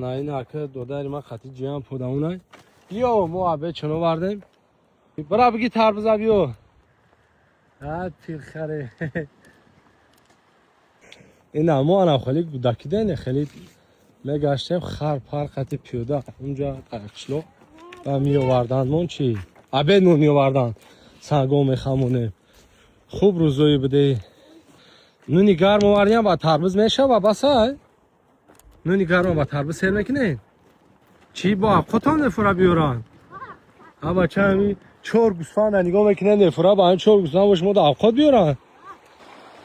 این که دو ما خطی جیان پودمونه بیا ما عبه چنو بردیم برا بگی تربزه بیو پیر خره این اما انا خیلی گودکیده خیلی میگشتیم خر پر خطی پیوده اونجا قشلو و میوردن من چی عبه نون میوردن سنگو میخمونه خوب روزوی بده نونی گرم آوردیم با تربز میشه و بسه نونی گرم با تربز سیر میکنه چی با خودتان نفره بیارن اما چه همی چور گوسفند نگاه میکنه نفره با این چور گوسفند باش مود افخاد بیارن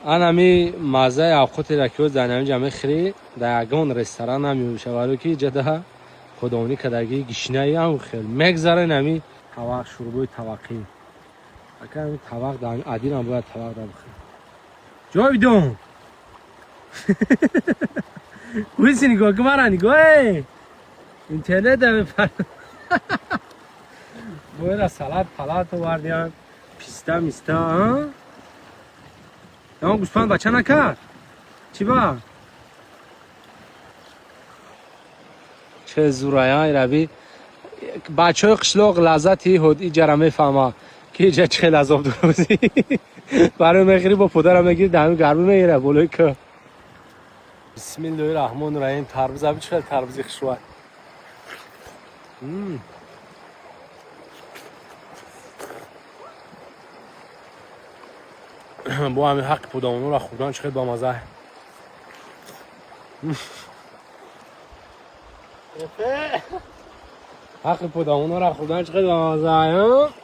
ان همی مزه افخاد رکیو زنمی جمع خری در اگون رستوران همی میشه ولی که جده خودمونی کداگی گشنه هم خیلی مگذره نمی طبق شروع طبقی اگر همی طبق دارم عدیل هم باید طبق دارم خیلی جای بیدون کویسی نگاه که برا نگاه اینترنت همه پر باید سلات پلات وردیم پیستا میستا ها اما گوسفند بچه نکرد چی با چه زورایان روی بچه های قشلاق لذتی هودی جرمه فهمه که اینجا چه لذاب دروزی برای مخیری با پدرم نگیر دهمی گرمی میگیره بولوی که بسم الله الرحمن الرحیم تربوز هم چقدر تربوزی خشوه با همین حق پودامونو را خوردن چقدر با مزه حق پودامونو را خوردن چقدر با مزه